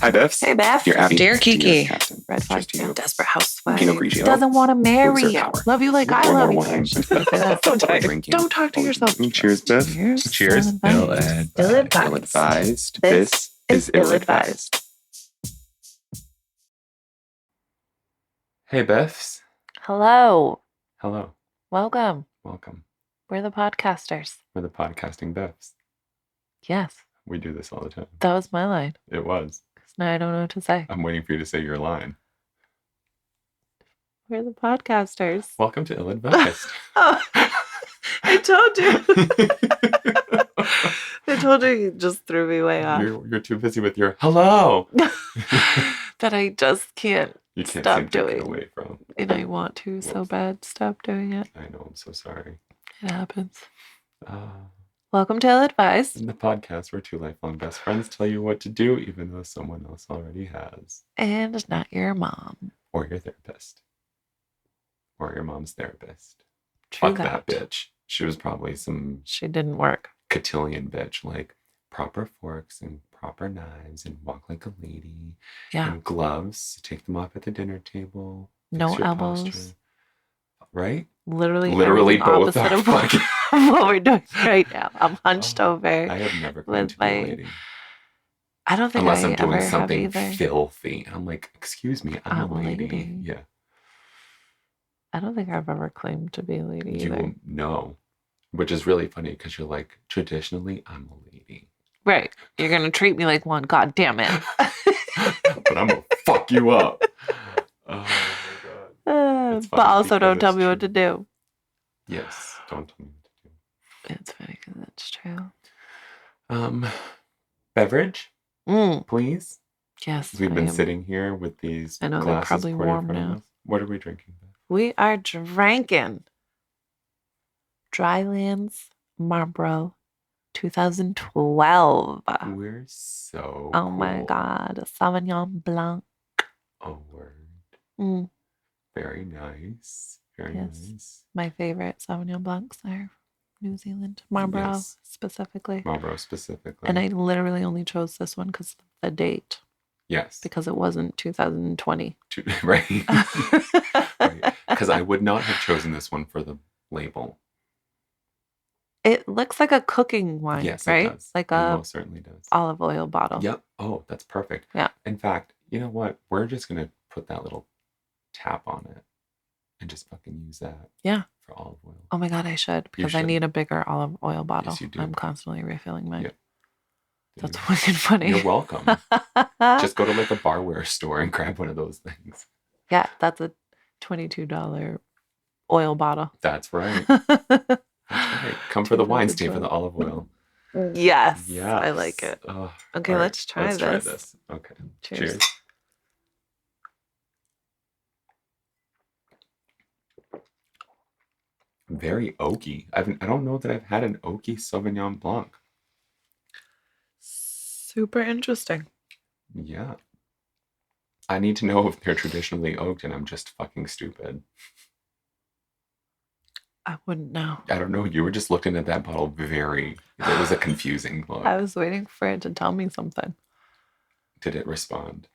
Hi, BiFFs. Hey, Beth. Dear Abby. Dear Kiki. Captain. Red flag. Desperate housewife. Pinot Grigio. Doesn't want to marry Exert you. power. Love you like I One love more you. wine. Just gonna say that. So tired. Drinking. Don't talk to yourself. Cheers, BiFF. Cheers. Ill-advised. Ill-advised. This is ill-advised. Hey, BiFFs. Hello. Hello. Welcome. Welcome. We're the podcasters. We're the podcasting BiFFs. Yes. We do this all the time. That was my line. It was. Because now I don't know what to say. I'm waiting for you to say your line. We're the podcasters. Welcome to Ill-advised. Oh, I told you. I told you, you just threw me way off. You're too busy with your hello. That I just can't You can't stop seem to get doing. away from. And I want to so Whoops. bad. Stop doing it. I know. I'm so sorry. It happens. Uh, Welcome to Ill-advised. In the podcast where two lifelong best friends tell you what to do, even though someone else already has. And it's not your mom. Or your therapist. Or your mom's therapist. True Fuck that bitch. She was probably some She didn't work. cotillion bitch. Like, proper forks and proper knives and walk like a lady. Yeah. And gloves. Take them off at the dinner table. No Fix your elbows. posture. Right? Literally Literally everything both opposite are of what, fucking- what we're doing right now. I'm hunched over. I have never claimed with to be a my- lady. I don't think Unless I I'm doing ever something have either. filthy. And I'm like, excuse me, I'm a I'm a lady. lady. Yeah. I don't think I've ever claimed to be a lady either. You know. Which is really funny because you're like, traditionally, I'm a lady. Right. You're going to treat me like one. God damn it. But I'm going to fuck you up. Oh my God. It's But funny also don't because tell me what to true. do. Yes. Don't tell me what to It's funny because that's true. do. Beverage, please. Yes. We've I been am. sitting here with these I know, they're glasses probably poured in warm front of now. us. What are we drinking? We are drinking Drylands Marjorie 2012. We're so Oh my cool. God. A Sauvignon Blanc. Oh, word. Mm, Very nice. Very Yes. nice. my favorite Sauvignon Blancs are New Zealand. Marlborough Yes. specifically. Marlboro specifically. And I literally only chose this one because of the date. Yes. Because it wasn't 2020. Right. Because I would not have chosen this one for the label. It looks like a cooking wine, Yes, right? it does. Like It a most certainly does. olive oil bottle. Yep. Oh, that's perfect. Yeah. In fact, you know what? We're just going to put that little tap on it and just fucking use that. Yeah. For olive oil. Oh my God, I should. Because I should. need a bigger olive oil bottle. Yes, you do. I'm constantly refilling mine. Yep. That's Dude, wicked funny. You're welcome. Just go to like a barware store and grab one of those things. Yeah, that's a $22 oil bottle. That's right. That's right. Come for the wine, stay for the olive oil. Yes. Yeah. I like it. Oh, Okay, all right, let's try this. Okay. Cheers. Very oaky. I don't know that I've had an oaky Sauvignon Blanc. Super interesting. Yeah. I need to know if they're traditionally oaked and I'm just fucking stupid. I wouldn't know. I don't know. You were just looking at that bottle it was a confusing look. I was waiting for it to tell me something. Did it respond?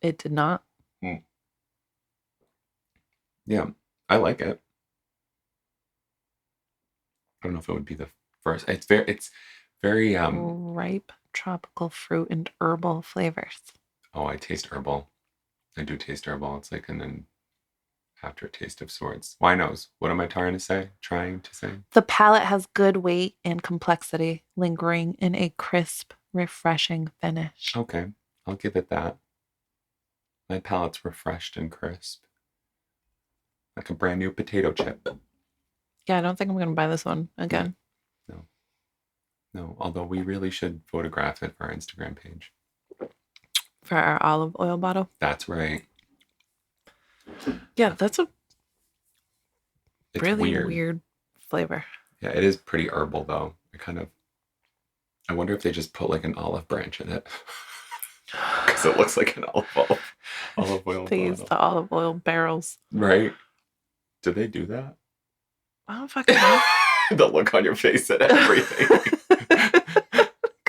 It did not. Yeah. I like it. I don't know if it would be the first. It's very Ripe tropical fruit and herbal flavors. oh, I taste herbal. I do taste herbal. It's like an aftertaste of sorts. Winos. What am I trying to say? The palate has good weight and complexity, lingering in a crisp, refreshing finish. Okay. I'll give it that. My palate's refreshed and crisp. Like a brand new potato chip. Yeah, I don't think I'm going to buy this one again. No, although we really should photograph it for our Instagram page. For our olive oil bottle. That's right. Yeah, that's a It's really weird flavor. Yeah, it is pretty herbal though. I wonder if they just put like an olive branch in it. Because it looks like an olive oil They use bottle. the olive oil barrels. Right? Do they do that? I don't fucking know. The look on your face at everything.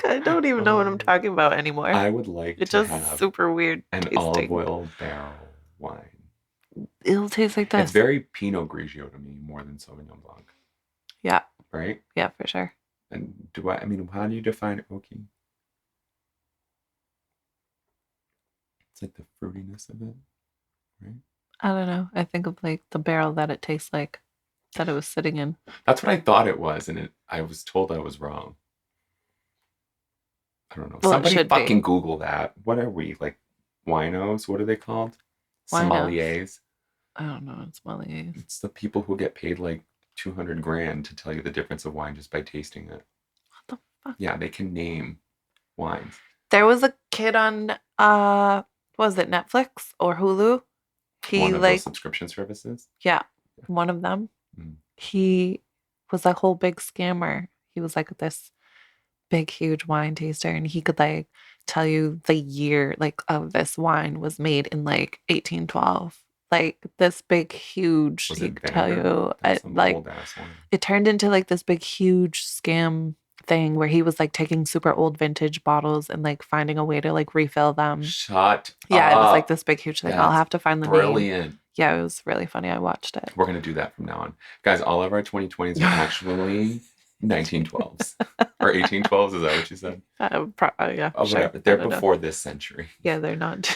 God I don't even know what I'm talking about anymore. I would like It's to just have super weird an tasting. olive oil barrel wine. It'll taste like this. It's very Pinot Grigio to me more than Sauvignon Blanc. Yeah. Right? Yeah, for sure. And how do you define oaky? It's like the fruitiness of it, right? I don't know. I think of like the barrel that it tastes like that it was sitting in. That's what I thought it was, and I was told I was wrong. I don't know. Well, Somebody fucking Google that. What are we, like winos? What are they called? Winos. Sommeliers. I don't know. It's sommeliers. It's the people who get paid like $200,000 to tell you the difference of wine just by tasting it. What the fuck? Yeah, they can name wines. There was a kid on what was it, Netflix or Hulu? One of those subscription services? Yeah, one of them. Mm. He was a whole big scammer. He was like this big, huge wine taster, and he could like tell you the year like of this wine was made in like 1812. Like this big, huge. Was he it could tell you like old-ass wine. It turned into like this big, huge scam thing where he was like taking super old vintage bottles and like finding a way to like refill them. Shut Yeah, up. it was like this big, huge thing. That's I'll have to find the brilliant. name. Yeah, it was really funny. I watched it. We're going to do that from now on. Guys, all of our 2020s are actually 1912s. Or 1812s, is that what you said? Yeah. Oh, sure. They're before this century. Yeah, they're not.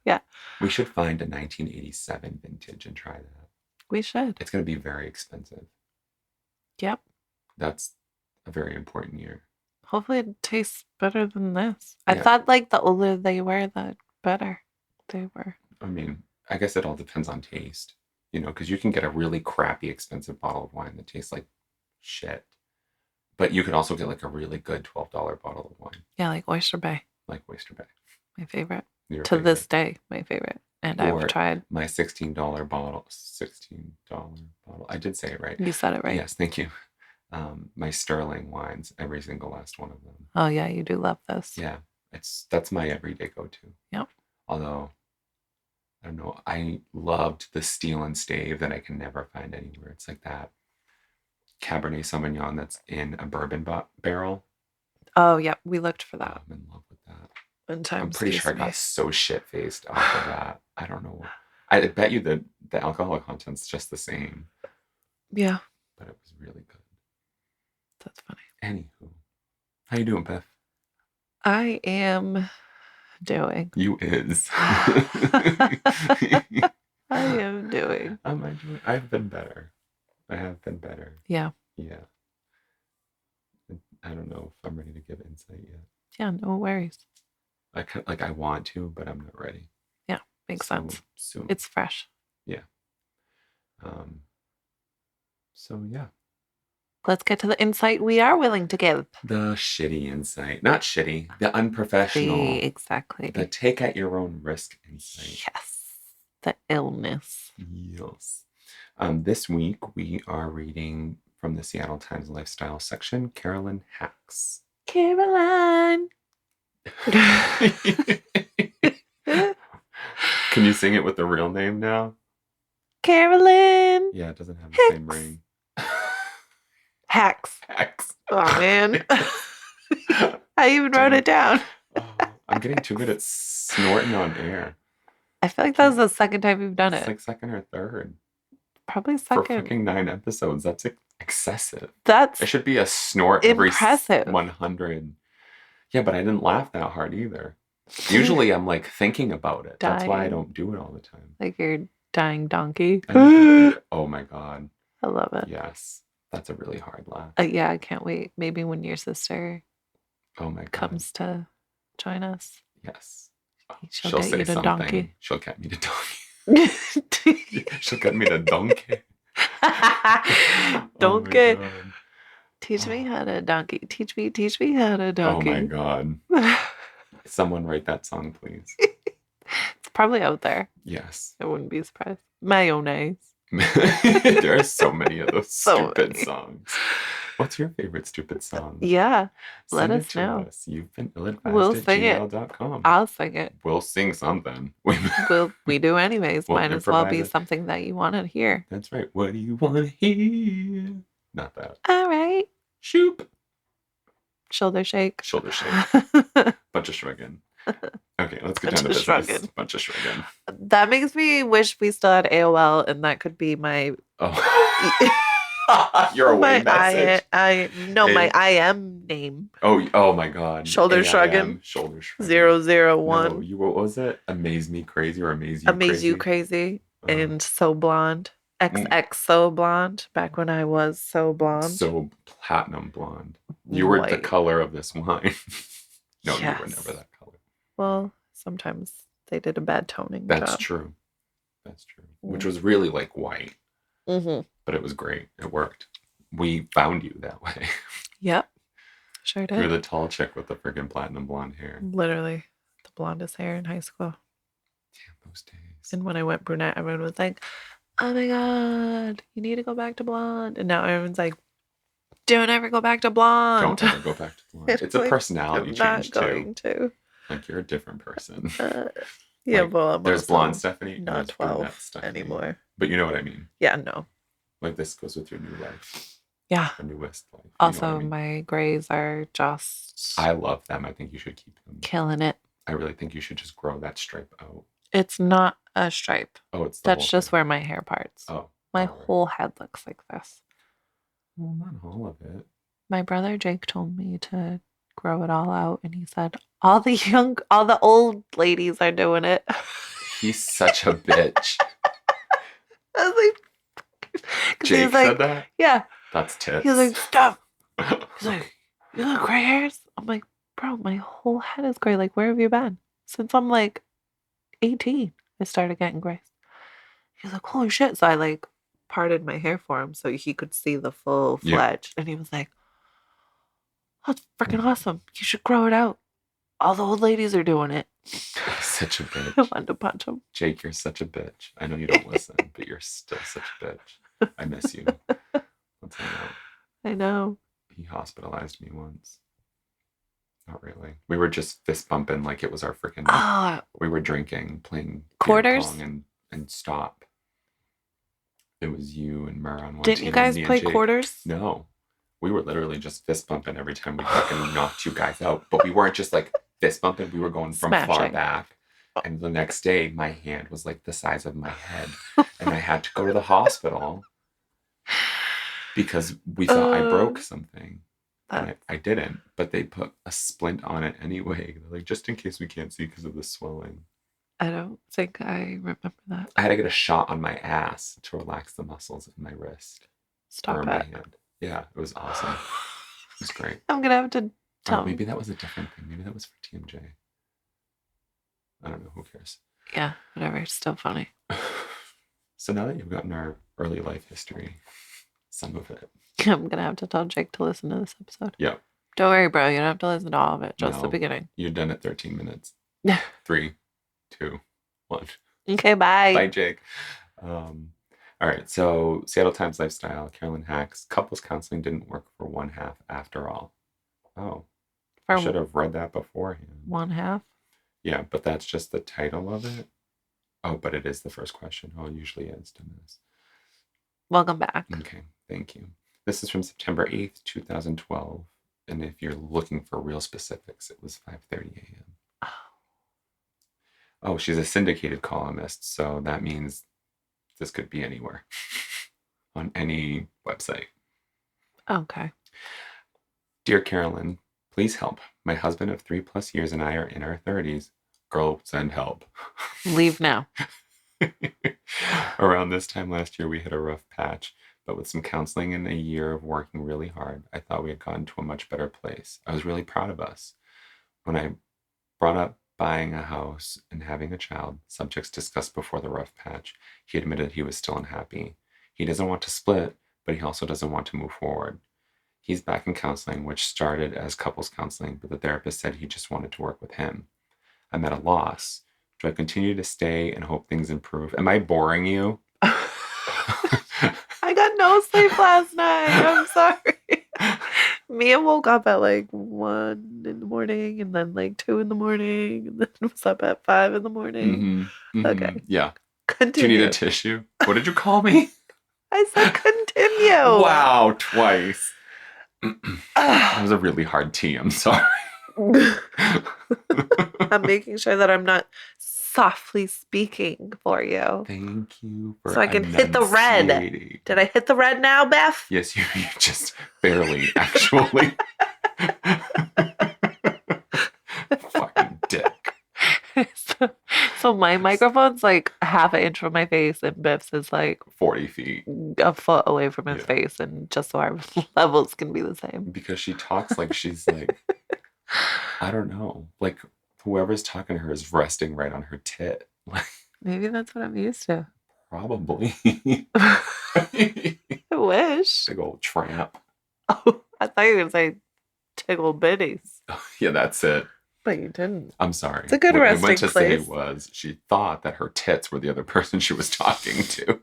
Yeah. We should find a 1987 vintage and try that. We should. It's going to be very expensive. Yep. That's a very important year. Hopefully it tastes better than this. I thought like the older they were, the better they were. I mean, I guess it all depends on taste, because you can get a really crappy, expensive bottle of wine that tastes like shit. But you could also get like a really good $12 bottle of wine. Yeah, like Oyster Bay. Like Oyster Bay. My favorite. Your to favorite. This day, my favorite. And I've tried. My $16 bottle. $16 bottle. I did say it right. You said it right. Yes, thank you. My Sterling wines, every single last one of them. Oh yeah, you do love this. Yeah, that's my everyday go-to. Yep. Although, I don't know, I loved the Steel and Stave that I can never find anywhere. It's like that Cabernet Sauvignon that's in a bourbon barrel. Oh yeah, we looked for that. I'm in love with that. I'm pretty sure I got so shit-faced off of that. I don't know. I bet you the alcohol content's just the same. Yeah. But it was really good. That's funny. Anywho, how you doing, Beth? I am doing. You is. I am doing. Am I doing? I've been better. I have been better. Yeah. Yeah. I don't know if I'm ready to give insight yet. Yeah, no worries. I want to, but I'm not ready. Yeah, makes sense. Soon. It's fresh. Yeah. So yeah. Let's get to the insight we are willing to give. The shitty insight. Not shitty. The unprofessional. Exactly. The take at your own risk insight. Yes. The illness. Yes. This week we are reading from the Seattle Times Lifestyle section, Carolyn Hax. Caroline. Can you sing it with the real name now? Carolyn. Yeah, it doesn't have the Hax. same ring. Hax. Hax. Oh, man. I even wrote it down. I'm getting too good at snorting on air. I feel like that was the second time you've done It's it. like second or third. Probably second. For fucking 9 episodes. That's excessive. That's It should be a snort impressive. every 100. Yeah, but I didn't laugh that hard either. Usually I'm like thinking about it. That's why I don't do it all the time. Like you're dying donkey. Oh my God. I love it. Yes. That's a really hard laugh. Yeah, I can't wait. Maybe when your sister comes to join us. Yes. She'll get say you to something. donkey. She'll get me to donkey. She'll get me to donkey. Donkey. Oh Teach me how to donkey. Teach me how to donkey. Oh my God. Someone write that song, please. It's probably out there. Yes. I wouldn't be surprised. Mayonnaise. There are so many of those So stupid many. songs. What's your favorite stupid song? Yeah. Send Let it us to know. us. You've been illadvised We'll at sing it. gmail.com. I'll sing it. We'll sing something. We do anyways. We'll Might as well be improvise it. something that you want to hear. That's right. What do you want to hear? Not that. All right. Shoop. Shoulder shake. Shoulder shake. Bunch of shrugging. Okay, let's get Bunch down to of business. shrugging. Bunch of shrugging. That makes me wish we still had AOL, and that could be my your away my message. my IM name. Oh my God. Shoulder shrugging. Shoulder shrugging. 001. No, what was it? Amaze me crazy or amaze you Amaze crazy? you crazy and so blonde. XX so blonde. Back when I was so blonde. So platinum blonde. You were the color of this wine. No, yes. You were never that color. Well, sometimes they did a bad toning That's job. True. That's true. Which was really like white. Mm-hmm. But it was great. It worked. We found you that way. Yep. Sure did. You're the tall chick with the freaking platinum blonde hair. Literally. The blondest hair in high school. Damn, those days. And when I went brunette, everyone was like, oh my God, you need to go back to blonde. And now everyone's like, don't ever go back to blonde. Don't ever go back to blonde. It's a personality change too. Like you're a different person. Yeah, like, well, there's blonde Stephanie. Not 12 anymore. But you know what I mean. Yeah, no. Like this goes with your new life. Yeah. Your newest life. Also, I mean? My grays are just... I love them. I think you should keep them. Killing it. I really think you should just grow that stripe out. It's not a stripe. Oh, it's That's just where my hair parts. Oh. My whole head looks like this. Well, not all of it. My brother Jake told me to grow it all out, and he said, all the old ladies are doing it. He's such a bitch. I was like... Jake said that? Yeah. That's tits. He was like, stop. He's like, you got gray hairs? I'm like, bro, my whole head is gray. Like, where have you been? Since I'm like 18, I started getting grays. He's like, holy shit. So I like parted my hair for him so he could see the full fledged. Yeah. And he was like, that's freaking awesome. You should grow it out. All the old ladies are doing it. He's such a bitch. I wanted to punch him. Jake, you're such a bitch. I know you don't listen, but you're still such a bitch. I miss you. Let's hang out. I know. He hospitalized me once. Not really. We were just fist bumping like it was our freaking... we were drinking, playing quarters and stop. It was you and Mur on one Didn't team. You guys play quarters? No. We were literally just fist bumping every time we fucking knocked you guys out. But we weren't just like fist bumping. We were going from far back. And the next day, my hand was like the size of my head. And I had to go to the hospital because we thought I broke something. And I didn't. But they put a splint on it anyway. Like, just in case we can't see because of the swelling. I don't think I remember that. I had to get a shot on my ass to relax the muscles in my wrist. Stop it. My hand. Yeah, it was awesome. It was great. I'm going to have to tell maybe that was a different thing. Maybe that was for TMJ. I don't know. Who cares? Yeah, whatever. It's still funny. So now that you've gotten our early life history, some of it. I'm going to have to tell Jake to listen to this episode. Yeah. Don't worry, bro. You don't have to listen to all of it. Just the beginning. You're done at 13 minutes. 3, 2, 1. Okay, bye. Bye, Jake. All right, so Seattle Times Lifestyle, Carolyn Hax, couples counseling didn't work for one half after all. Oh, I should have read that beforehand. One half? Yeah, but that's just the title of it. Oh, but it is the first question. Oh, it usually is, Dennis. Welcome back. Okay, thank you. This is from September 8th, 2012. And if you're looking for real specifics, it was 5:30 a.m. Oh, she's a syndicated columnist, so that means this could be anywhere on any website. Okay. Dear Carolyn, please help. My husband of 3+ years and I are in our 30s. Girl, send help. Leave now. Around this time last year, we hit a rough patch, but with some counseling and a year of working really hard, I thought we had gotten to a much better place. I was really proud of us. When I brought up buying a house and having a child, subjects discussed before the rough patch, he admitted he was still unhappy. He doesn't want to split, but he also doesn't want to move forward. He's back in counseling, which started as couples counseling, but the therapist said he just wanted to work with him. I'm at a loss. Do I continue to stay and hope things improve? Am I boring you? I got no sleep last night. I'm sorry. Mia woke up at like 1 in the morning and then like 2 in the morning and then was up at 5 in the morning. Mm-hmm, mm-hmm. Okay. Yeah. Continue. Do you need a tissue? What did you call me? I said continue. Wow, twice. That was a really hard T. I'm sorry. I'm making sure that I'm not softly speaking for you. Thank you for So I can hit the red. enunciating. Did I hit the red now, Beth? Yes, you just barely, actually. Fucking dick. So my microphone's like half an inch from my face, and Biff's is like 40 feet. a foot away from his Yeah. face, and just so our levels can be the same. Because she talks like she's like, I don't know, like whoever's talking to her is resting right on her tit. Like, Maybe that's what I'm used to. probably. I wish. Big old tramp. Oh, I thought you were gonna say tickle bitties, Yeah, that's it. but you didn't. I'm sorry. It's a good what I resting meant to place. say was she thought that her tits were the other person she was talking to.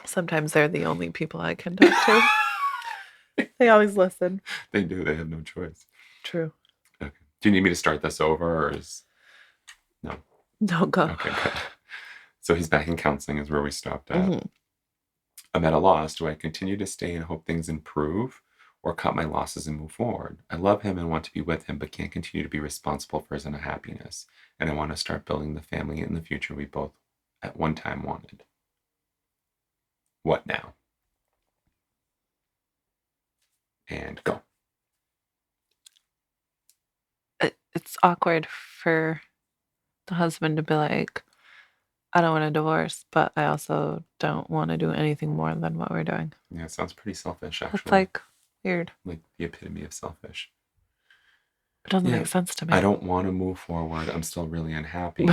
Sometimes they're the only people I can talk to. They always listen. They do. They have no choice. True. Okay. Do you need me to start this over, or is no? No, go. Okay, good. So he's back in counseling, is where we stopped at. Mhm. I'm at a loss. Do I continue to stay and hope things improve, or cut my losses and move forward? I love him and want to be with him, but can't continue to be responsible for his unhappiness. And I want to start building the family in the future we both at one time wanted. What now? And go. It's awkward for the husband to be like, I don't want a divorce, but I also don't want to do anything more than what we're doing. Yeah, it sounds pretty selfish, actually. That's like weird. Like the epitome of selfish. It doesn't Yeah. make sense to me. I don't want to move forward. I'm still really unhappy.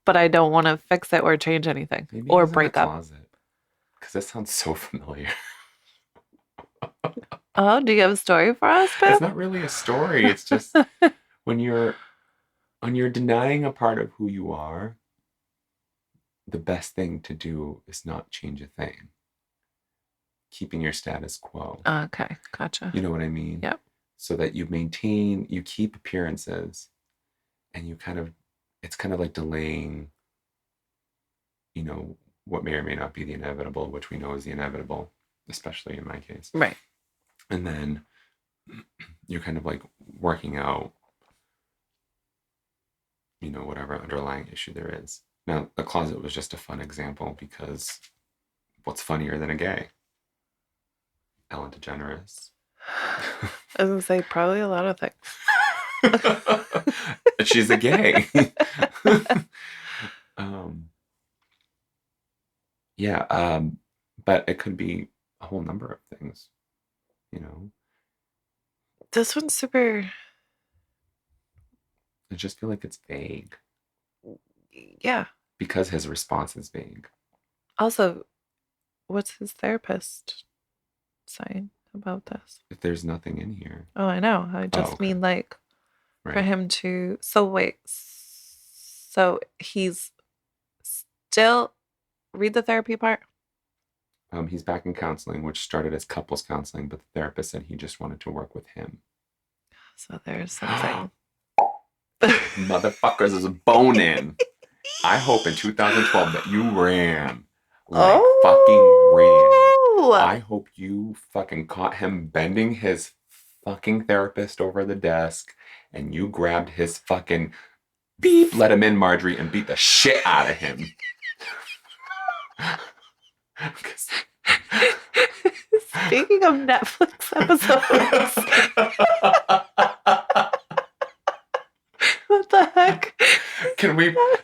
But I don't want to fix it or change anything Maybe or he's in the break up. closet. Because that sounds so familiar. Oh, do you have a story for us, Biff? It's not really a story. It's just when you're denying a part of who you are, the best thing to do is not change a thing. Keeping your status quo. Okay, gotcha. You know what I mean? Yep. So that you keep appearances, and it's kind of like delaying, what may or may not be the inevitable, which we know is the inevitable, especially in my case. Right. And then you're kind of like working out, whatever underlying issue there is. Now, the closet was just a fun example because what's funnier than a gay? Ellen DeGeneres. I was going to say probably a lot of things. She's a gay. But it could be a whole number of things, This one's super. I just feel like it's vague. Yeah. Because his response is vague. Also, what's his therapist saying about this? If there's nothing in here. Oh, I know. I just mean like right. For him to. So wait. So he's still. Read the therapy part. He's back in counseling, which started as couples counseling, but the therapist said he just wanted to work with him. So there's something. Motherfuckers is a bone in. I hope in 2012 that you ran. Fucking ran. I hope you fucking caught him bending his fucking therapist over the desk and you grabbed his fucking beep, let him in, Marjorie, and beat the shit out of him. Speaking of Netflix episodes. What the heck?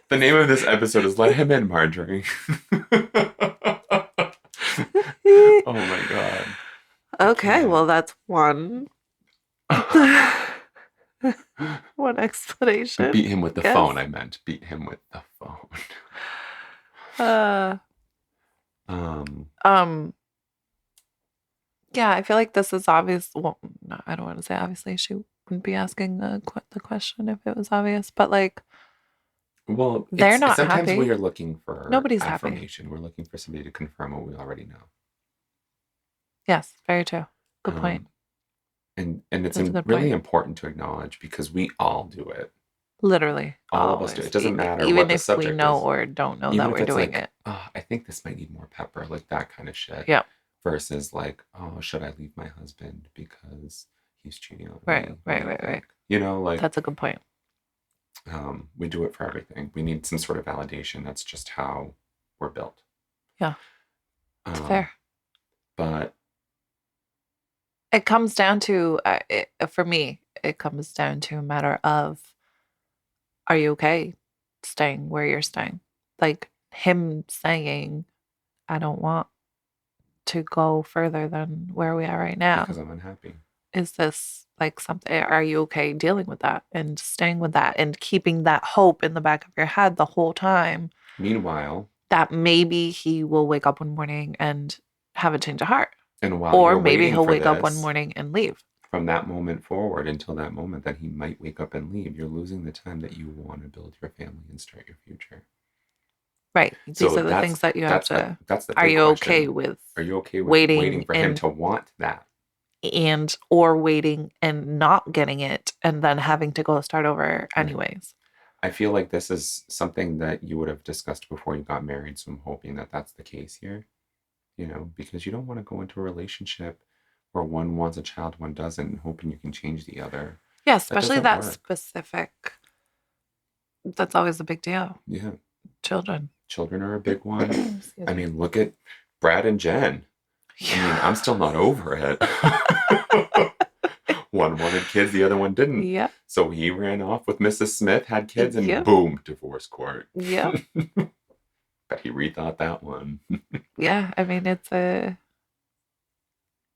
The name of this episode is Let Him In, Marjorie. Oh my God. Okay, well, that's one. One explanation. Beat him with the phone, I meant. Beat him with the phone. Yeah, I feel like this is obvious. Well, no, I don't want to say obviously. She wouldn't be asking the question if it was obvious, but like, well, they're not sometimes happy. we are looking for Nobody's affirmation. happy. We're looking for somebody to confirm what we already know. Yes, very true. Good point. And it's really important to acknowledge because we all do it. Literally, all of us do it. It doesn't matter even what the if subject we know is. or don't know Even that if we're it's doing like, it. oh, I think this might need more pepper, like that kind of shit. Yeah. versus like, oh, should I leave my husband because he's cheating on Right, me? right, right, right. Like That's a good point. we do it for everything. We need some sort of validation. That's just how we're built. Yeah, it's Um, fair. but It comes down to, for me, it comes down to a matter of, are you okay staying where you're staying? Like him saying, I don't want to go further than where we are right because now. I'm unhappy. Is this like something, are you okay dealing with that and staying with that and keeping that hope in the back of your head the whole time Meanwhile, that maybe he will wake up one morning and have a change of heart? and while Or you're maybe waiting he'll for wake up one this, morning and leave. from that moment forward until that moment that he might wake up and leave, you're losing the time that you want to build your family and start your future. Right. These So are the things that you have to. that's the Are big you okay question. with Are you okay with waiting waiting for him and to want that? or waiting and not getting it and then having to go start over Right. anyways? I feel like this is something that you would have discussed before you got married. So I'm hoping that that's the case here, because you don't want to go into a relationship where one wants a child, one doesn't, hoping you can change the other. Yeah, That especially doesn't that work. specific. That's always a big deal. Yeah. Children. Children are a big one. Excuse I me. mean, look at Brad and Jen. I mean, I'm still not over it. One wanted kids, the other one didn't. Yep. So he ran off with Mrs. Smith, had kids, and Yep. boom, divorce court. Yep. But he rethought that one. Yeah, I mean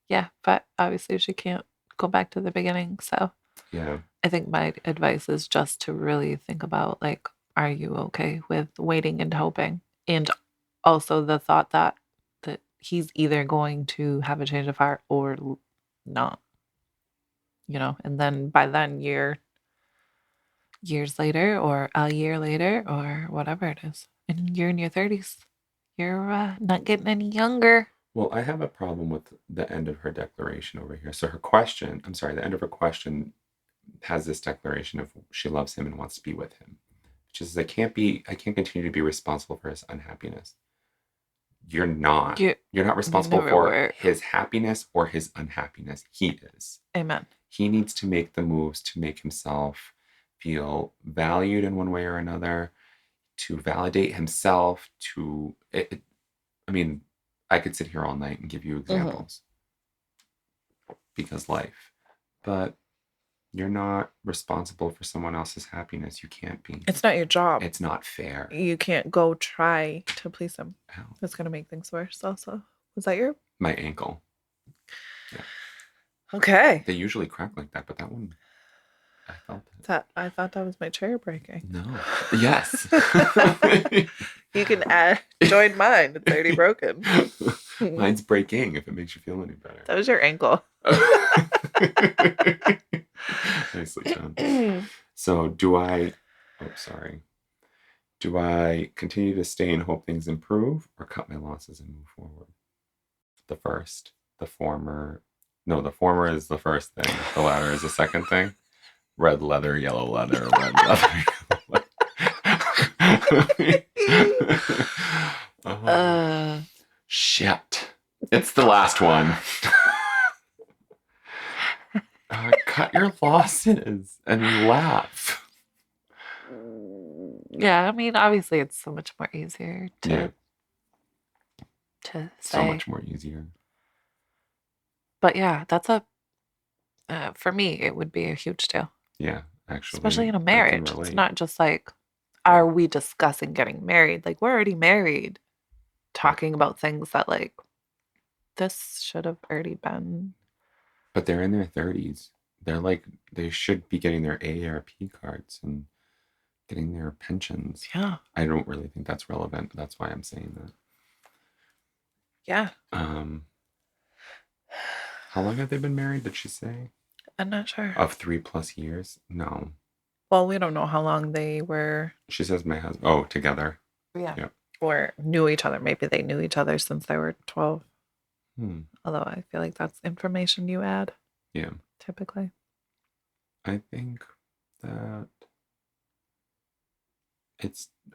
yeah, but obviously she can't go back to the beginning. So Yeah. I think my advice is just to really think about like, are you okay with waiting and hoping? And also the thought that he's either going to have a change of heart or not, and then by then years later or a year later or whatever it is, and you're in your 30s. You're not getting any younger. Well, I have a problem with the end of her declaration over here. So the end of her question has this declaration of she loves him and wants to be with him. Which is I can't continue to be responsible for his unhappiness. You're not. You're not responsible for his happiness or his unhappiness. He is. Amen. He needs to make the moves to make himself feel valued in one way or another, to validate himself, I mean, I could sit here all night and give you examples because life, but you're not responsible for someone else's happiness. You can't be. It's not your job. It's not fair. You can't go try to please him. Ow. That's going to make things worse also. Was that your? My ankle. Yeah. Okay. They usually crack like that, but that one, I felt it. I thought that was my chair breaking. No. Yes. You can join mine. It's already broken. Mine's breaking if it makes you feel any better. That was your ankle. Nicely done. So do I continue to stay and hope things improve or cut my losses and move forward? The former is the first thing. The latter is the second thing. Red leather, yellow leather, red leather, yellow leather. Shit. It's the last one. Cut your losses and laugh. Yeah, I mean, obviously it's so much more easier to say. So much more easier. But yeah, that's for me, it would be a huge deal. Yeah, actually. Especially in a marriage. It's not just like, are we discussing getting married? Like, we're already married. Talking about things that like, this should have already been. But they're in their 30s. They're like, they should be getting their AARP cards and getting their pensions. Yeah. I don't really think that's relevant. That's why I'm saying that. Yeah. How long have they been married, did she say? I'm not sure. Of 3+ years? No. Well, we don't know how long they were. She says my husband. Oh, together. Yeah. Yep. Or knew each other. Maybe they knew each other since they were 12. Although I feel like that's information you add. Yeah. Typically. I think that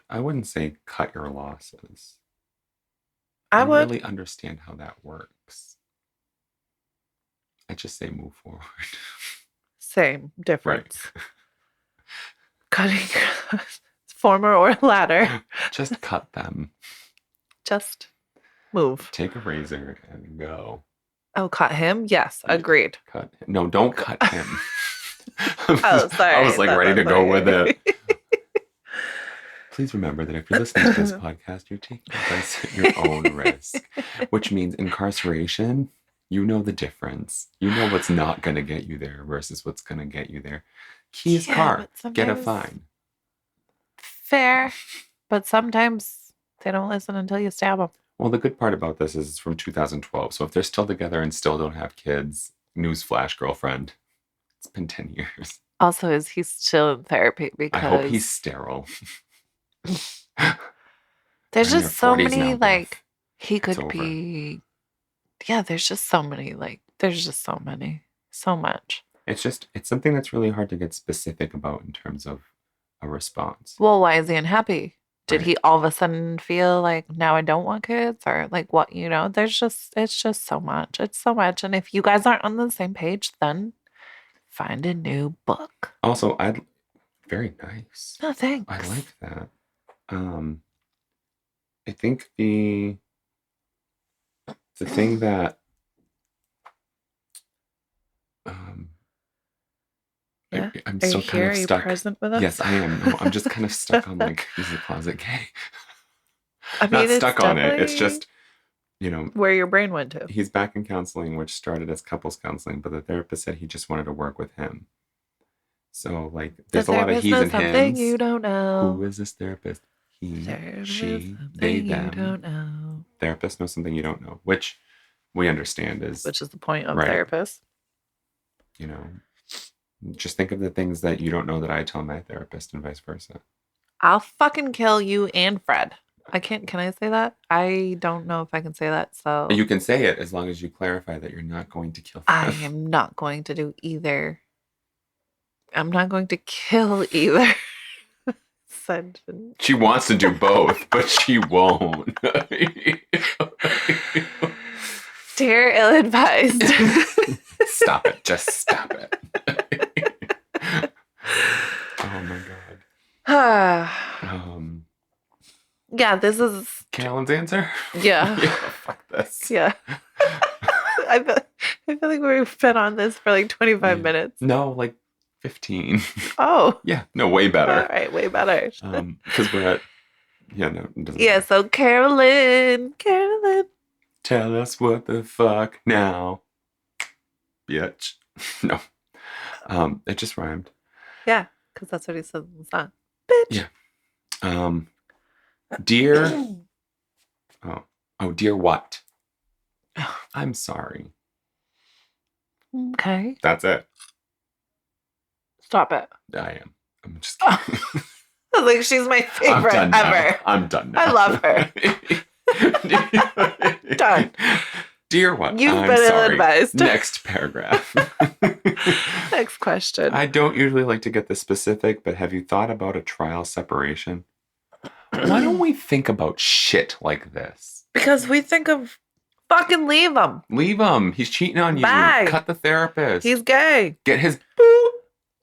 I wouldn't say cut your losses. I don't would. really understand how that works. I just say move forward. Same Right. difference. Cutting former or latter. Just cut them. Just move. Take a razor and go. Oh, cut him? Yes, agreed. Cut him. No, don't cut him. Oh, sorry. I was like ready to go with it. it. Please remember that if you're listening to this podcast, you're taking advice at your own risk, which means incarceration. You know the difference. You know what's not going to get you there versus what's going to get you there. Key is car. Get a fine. Fair. But sometimes they don't listen until you stab them. Well, the good part about this is it's from 2012. So if they're still together and still don't have kids, newsflash, girlfriend, it's been 10 years. Also, is he still in therapy? Because I hope he's sterile. There's They're in just their so 40s many, now, like, Beth. he It's could over. be. Yeah, there's just so many, like, there's just so many. So much. It's something that's really hard to get specific about in terms of a response. Well, why is he unhappy? Did Right. he all of a sudden feel like, now I don't want kids? Or like what, it's just so much. It's so much. And if you guys aren't on the same page, then find a new book. Also, very nice. No, thanks. I like that. I think the thing that Yeah. I'm Are still you kind here? of Are you stuck. present with us? Yes, I am. No, I'm just kind of stuck on like, he's a closet gay. I mean, Not it's stuck on it. It's definitely just, where your brain went to. he's back in counseling, which started as couples counseling, but the therapist said he just wanted to work with him. So like, there's a lot of he's and hims. You don't know. Who is this therapist? He, There's she, they, them. You don't know. Therapist knows something you don't know, which we understand which is the point of right. therapists. Just think of the things that you don't know that I tell my therapist and vice versa. I'll fucking kill you and Fred. Can I say that? I don't know if I can say that. So you can say it as long as you clarify that you're not going to kill Fred. I am not going to do either. I'm not going to kill either. She wants to do both, but she won't. Dear ill-advised. Stop it. Just stop it. Oh my god. Yeah, this is Carolyn's answer? Yeah. Yeah, fuck this. Yeah. I feel like we've been on this for like 25 minutes. No, like 15. Oh. Yeah, no, way better. All right, way better. Because we're at, no, it doesn't matter. So Carolyn. Tell us what the fuck now, bitch. No. It just rhymed. Yeah, because that's what he said in the song. Bitch. Yeah. Dear. Dear what? I'm sorry. Okay. That's it. Stop it. I am. I'm just kidding. Like, she's my favorite ever. I'm done now. I love her. Done. Dear what? You've been ill-advised. Next paragraph. Next question. I don't usually like to get this specific, but have you thought about a trial separation? Why don't we think about shit like this? Because we think of fucking leave him. Leave him. He's cheating on you. Bye. Cut the therapist. He's gay. Get his boop.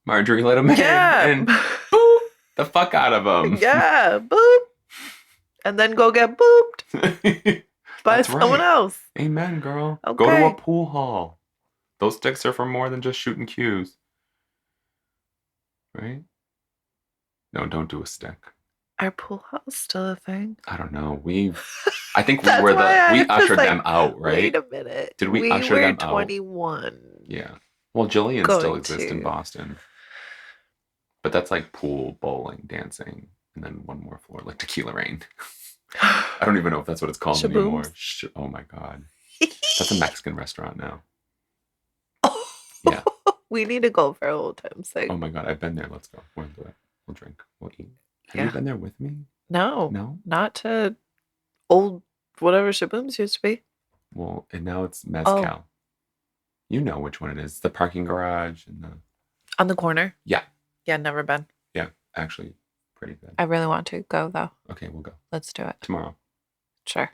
Marjorie let him in. And boop the fuck out of him. Yeah. Boop. And then go get booped. By someone else. Amen, girl. Okay. Go to a pool hall. Those sticks are for more than just shooting cues. Right? No, don't do a stick. Are pool halls still a thing? I don't know. I think we ushered them out, right? Wait a minute. Did we usher them out? 21. Yeah. Well, Jillian still exists in Boston. But that's like pool, bowling, dancing, and then one more floor, like Tequila Rain. I don't even know if that's what it's called anymore. Oh my god. That's a Mexican restaurant now. Yeah. We need to go for a old time sake. Oh my god, I've been there. Let's go. We'll do it. We'll drink. We'll eat. Have you been there with me? No. No? Not to old whatever Shaboom's used to be. Well, and now it's Mezcal. Oh. You know which one it is. The parking garage and the... On the corner? Yeah. Yeah, never been. Yeah, actually pretty good. I really want to go though. Okay, we'll go. Let's do it. Tomorrow. Sure.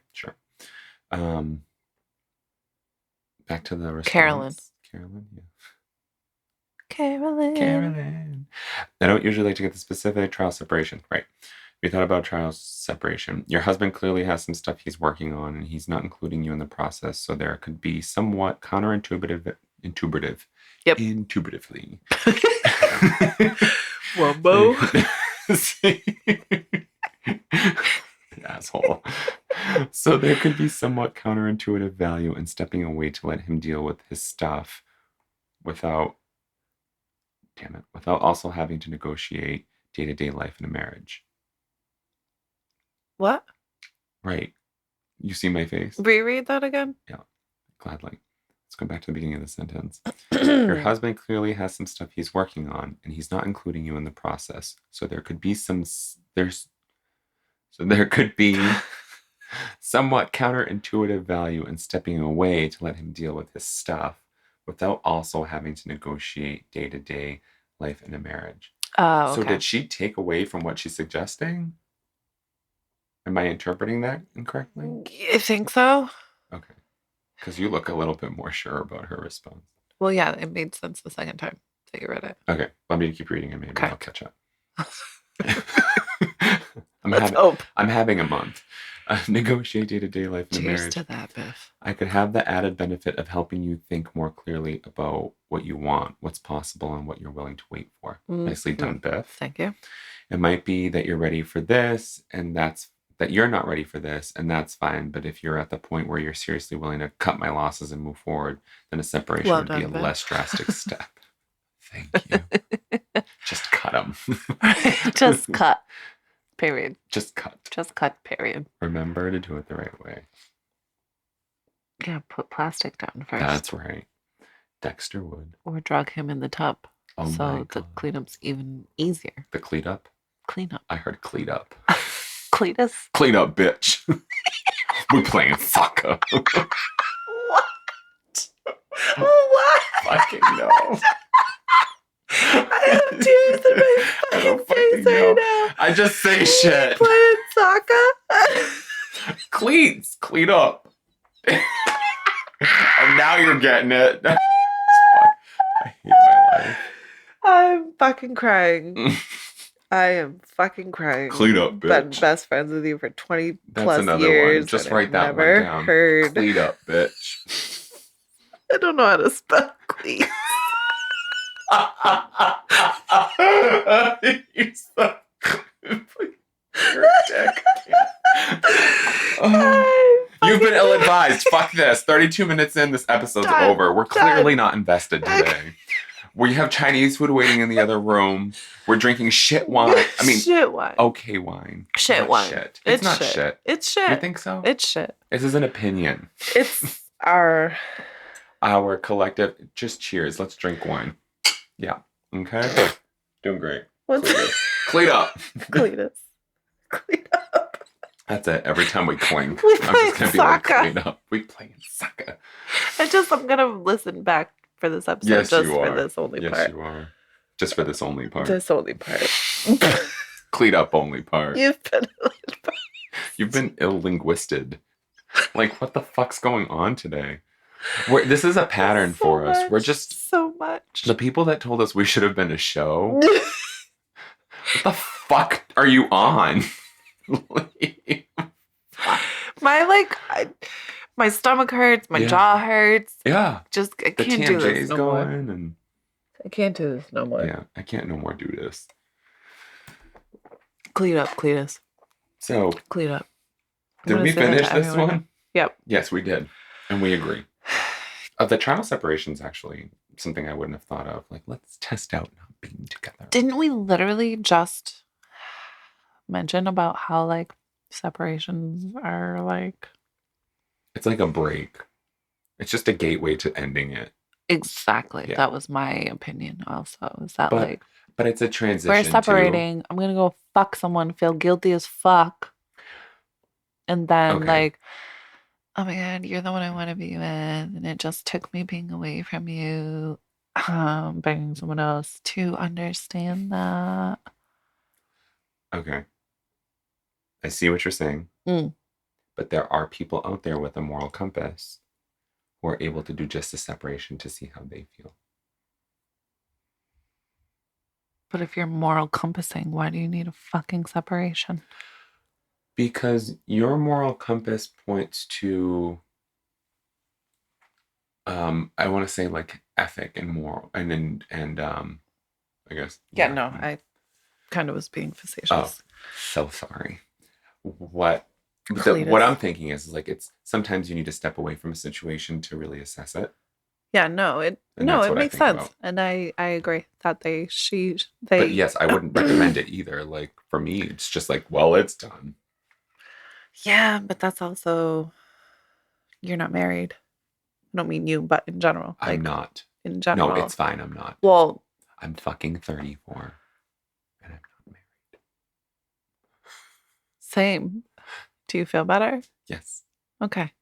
Um, back to the Carolyn. response. Carolyn, yeah. Carolyn. Carolyn. I don't usually like to get the specific trial separation. Right. We thought about trial separation. Your husband clearly has some stuff he's working on, and he's not including you in the process, so there could be somewhat intuitively. Wumbo. Asshole. So there could be somewhat counterintuitive value in stepping away to let him deal with his stuff without also having to negotiate day-to-day life in a marriage. What? Right. You see my face? Reread that again? Yeah, gladly. Let's go back to the beginning of the sentence. Your husband clearly has some stuff he's working on, and he's not including you in the process. So there could be somewhat counterintuitive value in stepping away to let him deal with his stuff without also having to negotiate day-to-day life in a marriage. Oh, okay. So did she take away from what she's suggesting? Am I interpreting that incorrectly? I think so. Okay. Because you look a little bit more sure about her response. Well, yeah, it made sense the second time that you read it. Okay. Let me keep reading and maybe I'll catch up. Let's hope. I'm having a month. Negotiate day-to-day life in a marriage. Cheers to that, Biff. I could have the added benefit of helping you think more clearly about what you want, what's possible, and what you're willing to wait for. Nicely done, Biff. Thank you. It might be that you're ready for this, and that you're not ready for this, and that's fine. But if you're at the point where you're seriously willing to cut my losses and move forward, then a separation would be a less drastic step. Thank you. Just cut them. Just cut. Period. Just cut. Just cut, period. Remember to do it the right way. Yeah, put plastic down first. That's right. Dexter would. Or drug him in the tub. Oh so the cleanup's even easier. The cleat up? Clean up. I heard cleat up. Cletus? Clean up, bitch. We're playing soccer. What? What? Fucking no. I have tears in my fucking face right now. I just say shit. Playing soccer? Cleats. Cleat up. And now you're getting it. Fuck. I hate my life. I'm fucking crying. I am fucking crying. Cleat up, bitch. Been best friends with you for 20 That's plus another years. One. Just write that never one down. Heard. Cleat up, bitch. I don't know how to spell cleat. You suck. You're a dick. You've been ill-advised. Fuck this. 32 minutes in, this episode's over. We're clearly not invested today. We have Chinese food waiting in the other room. We're drinking shit wine. I mean, shit wine. Okay wine. Shit wine. Shit. It's not shit. It's shit. You think so? It's shit. This is an opinion. It's our collective. Just cheers. Let's drink wine. Yeah. Okay. Doing great. What's Cleat up. Cletus. Cleat up. That's it. Every time we clink, I'm just gonna be like, clean up. We playing soccer. I'm gonna listen back for this episode. Yes, just you for are. this only part. Yes, you are. Just for this only part. This only part. Cleat up only part. You've been ill-linguisted. Like, what the fuck's going on today? This is a pattern for us. We're just so much. The people that told us we should have been a show. What the fuck are you on? My stomach hurts. My jaw hurts. Yeah. I can't do this no more. And I can't do this no more. Yeah, I can't no more do this. Cleat up, Cletus. So cleat up. Did we finish this one? Yep. Yes, we did. And we agree. The trial separation is actually something I wouldn't have thought of. Like, let's test out not being together. Didn't we literally just mention about how, like, separations are like... It's like a break. It's just a gateway to ending it. Exactly. Yeah. That was my opinion also. Is that But it's a transition. We're separating. I'm going to go fuck someone, feel guilty as fuck. And then, oh my God, you're the one I want to be with. And it just took me being away from you, begging someone else to understand that. Okay. I see what you're saying. But there are people out there with a moral compass who are able to do just a separation to see how they feel. But if you're moral compassing, why do you need a fucking separation? Because your moral compass points to, I want to say like ethic and moral and I guess. Yeah, no, I kind of was being facetious. Oh, so sorry. What I'm thinking is like it's sometimes you need to step away from a situation to really assess it. Yeah, no, it makes sense. And I agree that they. But yes, I wouldn't recommend it either. Like for me, it's just like, well, it's done. Yeah, but that's also, you're not married. I don't mean you, but in general. I'm not. In general. No, it's fine. I'm not. Well, I'm fucking 34 and I'm not married. Same. Do you feel better? Yes. Okay.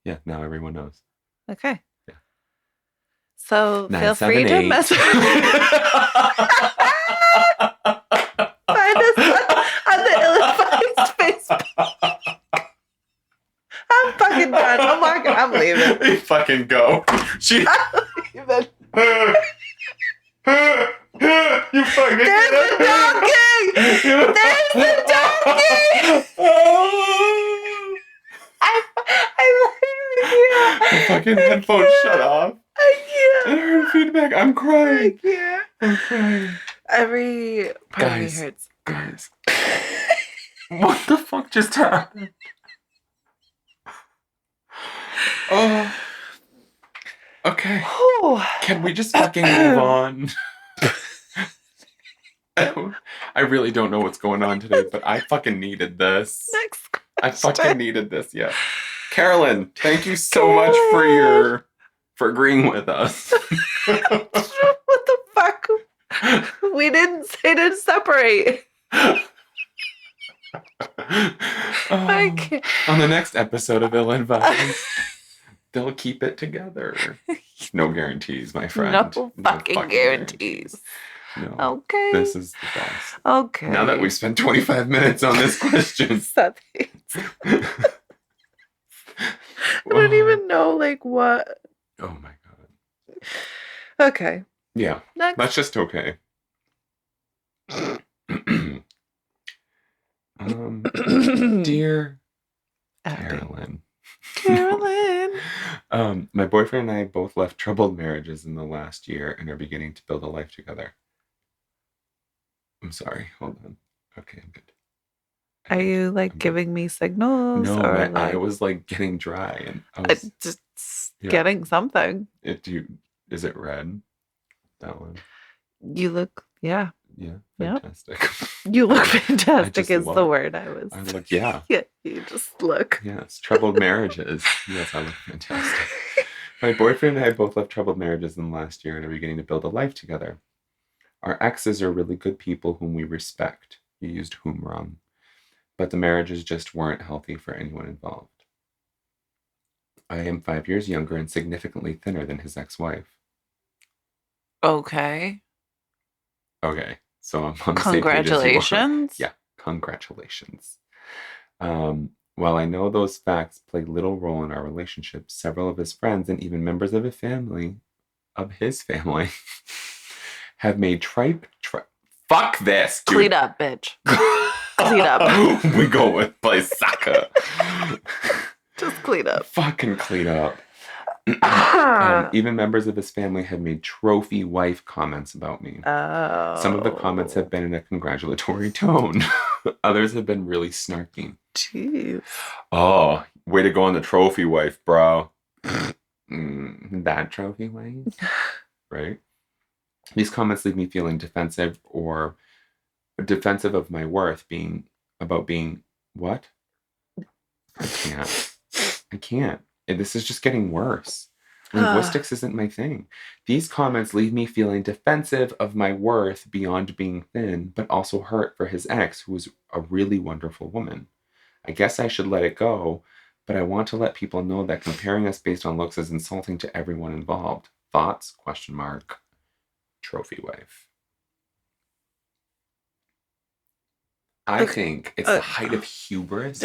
Yeah, now everyone knows. Okay. Yeah. So feel free to message. Find us on the ill-advised Facebook. I'm fucking done. Oh my God, I'm leaving. You fucking go. I'm leaving. You fucking There's the donkey! There's the donkey! I literally can't. The fucking headphones shut off. I can't. I heard feedback. I'm crying. I can't. I'm crying. Every part of me hurts. Guys. What the fuck just happened? Oh. Okay. Can we just fucking move on? I really don't know what's going on today, but I fucking needed this. Next question. I fucking needed this, yeah. Carolyn, thank you so much for agreeing with us. What the fuck? We didn't say to separate. I can't. On the next episode of Ill Advised, they'll keep it together. No guarantees, my friend. No fucking guarantees. No. Okay. This is the best. Okay. Now that we've spent 25 minutes on this question. I don't even know, like, what. Oh my God. Okay. Yeah. Next. That's just okay. Dear Carolyn. My boyfriend and I both left troubled marriages in the last year and are beginning to build a life together. I'm sorry. Hold on. Okay, I'm good. Are you like giving me signals? No, or my eye was like getting dry and I was just getting something. Is it red? That one. You look, yeah. Yeah, fantastic. Yep. You look fantastic is the word I look, yeah. Yeah, you just look. Yes, troubled marriages. Yes, I look fantastic. My boyfriend and I both left troubled marriages in the last year and are beginning to build a life together. Our exes are really good people whom we respect. You used whom wrong. But the marriages just weren't healthy for anyone involved. I am 5 years younger and significantly thinner than his ex-wife. Okay. Okay, so I'm on the congratulations. Same page as you are. Yeah, congratulations. While I know those facts play little role in our relationship, several of his friends and even members of his family, have made fuck this, dude. Cleat up, bitch. Cleat up. We go with play soccer. Just clean up. Fucking clean up. Even members of his family have made trophy wife comments about me. Oh. Some of the comments have been in a congratulatory tone. Others have been really snarky. Jeez. Oh, way to go on the trophy wife, bro. That trophy wife? Right? These comments leave me feeling defensive of my worth being what? I can't. This is just getting worse. Linguistics isn't my thing. These comments leave me feeling defensive of my worth beyond being thin, but also hurt for his ex, who was a really wonderful woman. I guess I should let it go, but I want to let people know that comparing us based on looks is insulting to everyone involved. Thoughts? ? Trophy wife. I think it's the height of hubris.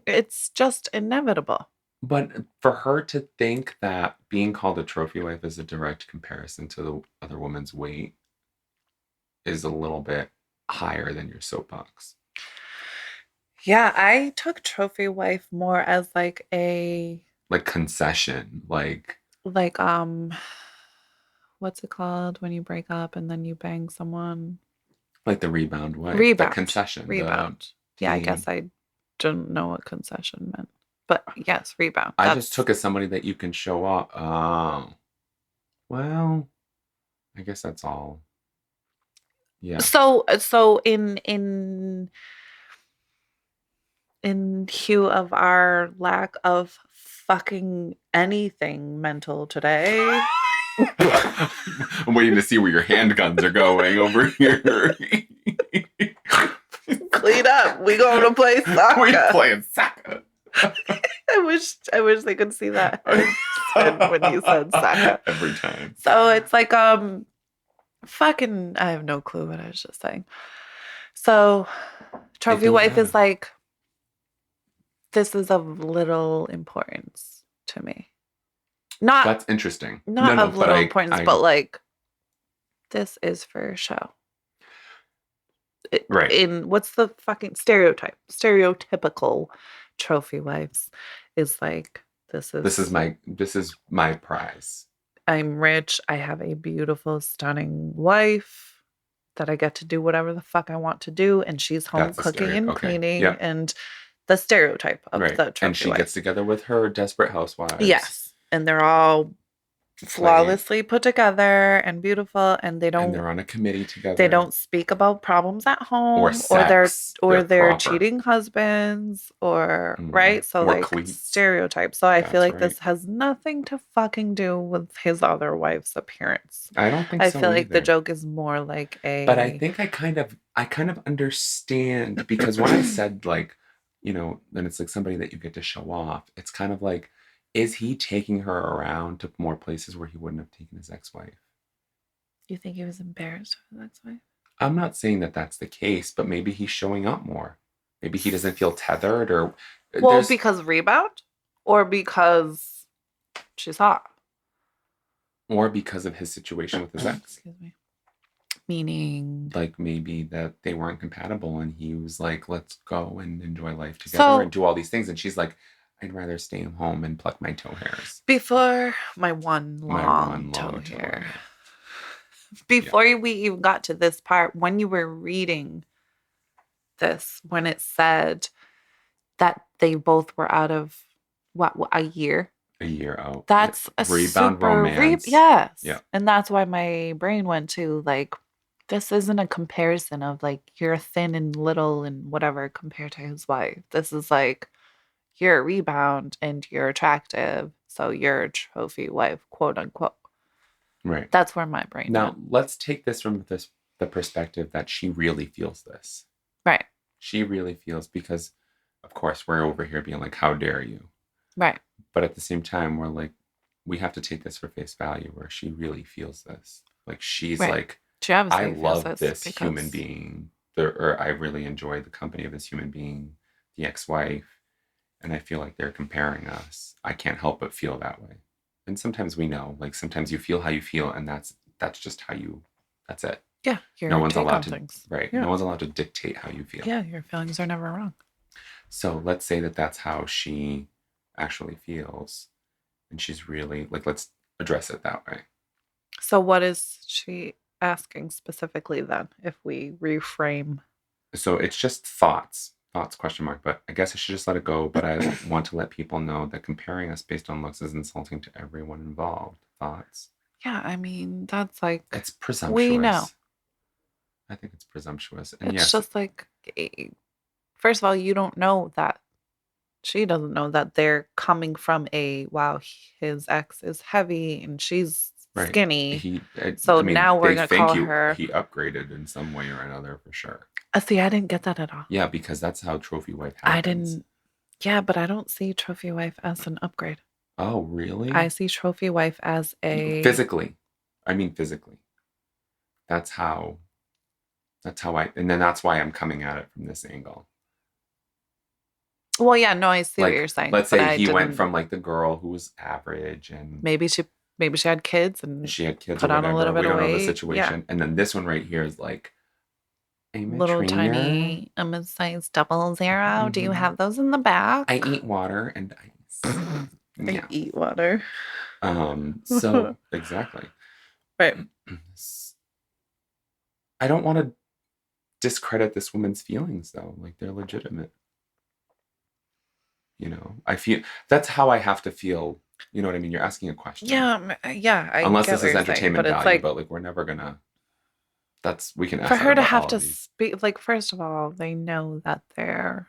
it's just inevitable. But for her to think that being called a trophy wife is a direct comparison to the other woman's weight is a little bit higher than your soapbox. Yeah, I took trophy wife more as like a Like concession, like what's it called when you break up and then you bang someone? like the rebound wife, the Rebound. concession, Rebound. Yeah, I the guess I don't know what concession meant. But yes, rebound. I just That's took as somebody that you can show off. Oh, well, I guess that's all. Yeah. so in hue of our lack of fucking anything mental today. I'm waiting to see where your handguns are going over here. Clean up. We going to play soccer. We playing soccer. I wish they could see that when you said soccer. Every time. So it's like fucking I have no clue what I was just saying. So trophy wife is like this is of little importance to me. Not That's interesting. not No, of little importance, but like this is for show. Right. In what's the fucking stereotypical trophy wives is like this is my prize. I'm rich, I have a beautiful stunning wife that I get to do whatever the fuck I want to do, and she's home That's cooking and okay. cleaning Yep. and the stereotype of right. the trophy and she wife. Gets together with her desperate housewives. Yes, and they're all flawlessly put together and beautiful, and they're on a committee together. They don't speak about problems at home or sex, or their cheating husbands or right. So or like cleats. stereotype. So I feel like this has nothing to fucking do with his other wife's appearance. I don't think I so. feel like the joke is more like a. But I think I kind of understand because when I said like, then it's like somebody that you get to show off. It's kind of like, is he taking her around to more places where he wouldn't have taken his ex-wife? You think he was embarrassed of his ex-wife? I'm not saying that that's the case, but maybe he's showing up more. Maybe he doesn't feel tethered or... Well, because rebound? Or because she's hot? Or because of his situation with his ex. Excuse me. Meaning? Like maybe that they weren't compatible and he was like, let's go and enjoy life together and do all these things. And she's like, I'd rather stay home and pluck my toe hairs. Before my one long toe hair. Before we even got to this part, when you were reading this, when it said that they both were out of a year out. That's a rebound super romance. yes. Yeah. And that's why my brain went to like, this isn't a comparison of like you're thin and little and whatever compared to his wife. This is like you're a rebound and you're attractive, so you're a trophy wife, quote unquote. Right. That's where my brain now went. Let's take this from the perspective that she really feels this. Right. She really feels, because of course we're over here being like, how dare you? Right. But at the same time, we're like, we have to take this for face value, where she really feels this. Like she's like, I love this human being, or I really enjoy the company of this human being, the ex-wife, and I feel like they're comparing us. I can't help but feel that way. And sometimes we know, like sometimes you feel how you feel, and that's just how you. That's it. Yeah, no one's allowed to. Things. Right. Yeah. No one's allowed to dictate how you feel. Yeah, your feelings are never wrong. So let's say that that's how she actually feels, and she's really like, let's address it that way. So what is she asking specifically then, if we reframe? So it's just thoughts question mark, but I guess I should just let it go. But I want to let people know that comparing us based on looks is insulting to everyone involved. Thoughts? Yeah, I mean, that's like, it's presumptuous. We know. I think it's presumptuous. And it's just like, first of all, you don't know that. She doesn't know that they're coming from wow, his ex is heavy and she's skinny. Now we're going to call her. He upgraded in some way or another for sure. See, I didn't get that at all. Yeah, because that's how trophy wife happens. I didn't. Yeah, but I don't see trophy wife as an upgrade. Oh, really? I see trophy wife as a... Physically. I mean physically. That's how and then that's why I'm coming at it from this angle. Well, yeah, no, I see what Like, you're saying, let's but say I he went didn't. from like the girl who was average and Maybe she had kids and she had kids or put on a little whatever. bit We of don't know the weight. Yeah. situation. And then this one right here is like, I'm a Little trainer. tiny mid-sized 00. Do you Hmm. have those in the back? I eat water and ice. I Yeah. eat water. So exactly. Right. I don't want to discredit this woman's feelings though. Like they're legitimate. I feel that's how I have to feel. You know what I mean? You're asking a question. Yeah, I Unless get this what is you're saying, entertainment but it's value, like but like we're never gonna we can for ask that her to about have all of to these. speak, like, first of all, they know that they're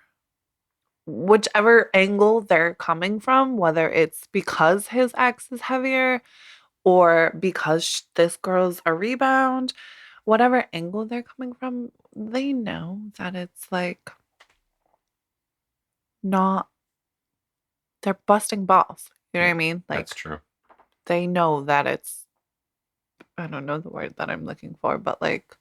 whichever angle they're coming from, whether it's because his ex is heavier or because this girl's a rebound, whatever angle they're coming from, they know that it's like not, they're busting balls. You know what I Yeah, mean? that's Like, true. they know that it's, I don't know the word that I'm looking for, but like,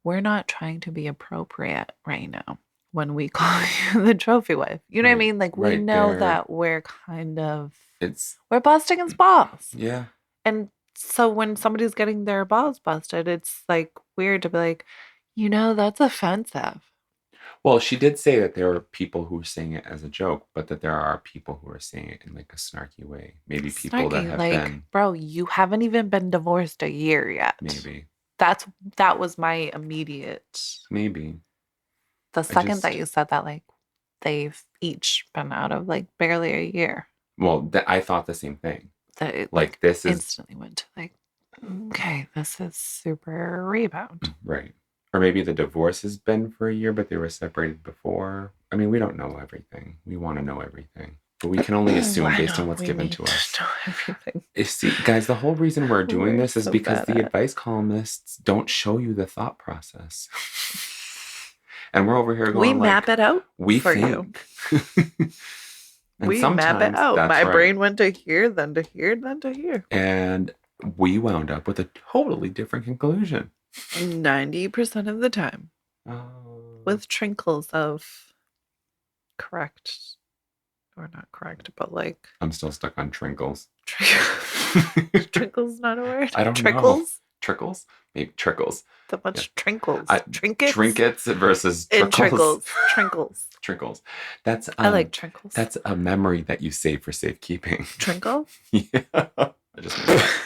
we're not trying to be appropriate right now when we call you the trophy wife. You know what I Right. mean? Like, we Right know there. that we're kind of, It's we're busting his balls. yeah. And so when somebody's getting their balls busted, it's like weird to be like, that's offensive. Well, she did say that there are people who are saying it as a joke, but that there are people who are saying it in like a snarky way. Maybe people that Snarky, have like, been, bro, you haven't even been divorced a year yet. maybe, That was my immediate. maybe. The I second that just, you said that, like, they've each been out of like barely a year, well, I thought the same thing. that it like Like this is instantly went to like, okay, this is super rebound. right. Or maybe the divorce has been for a year, but they were separated before. I mean, we don't know everything. We want to know everything, but we can only assume I based on know what's we given need to us. to know everything. See, guys, the whole reason we're doing We're this is so because bad the at. advice columnists don't show you the thought process. And we're over here We going map like, it out we for you. think. And We map it sometimes out. that's My right. brain went to here, then to here, then to here. And we wound up with a totally different conclusion. 90% of the time. With trinkles of correct or not correct, but like I'm still stuck on trinkles. trinkles not a word. I don't know. Trickles. Trickles? Maybe trickles. So Yeah. much trinkles. Trinkets Trinkets versus and trickles. Trinkles. Trinkles. That's I like trinkles. That's a memory that you save for safekeeping. Trinkle? Yeah. I just made that.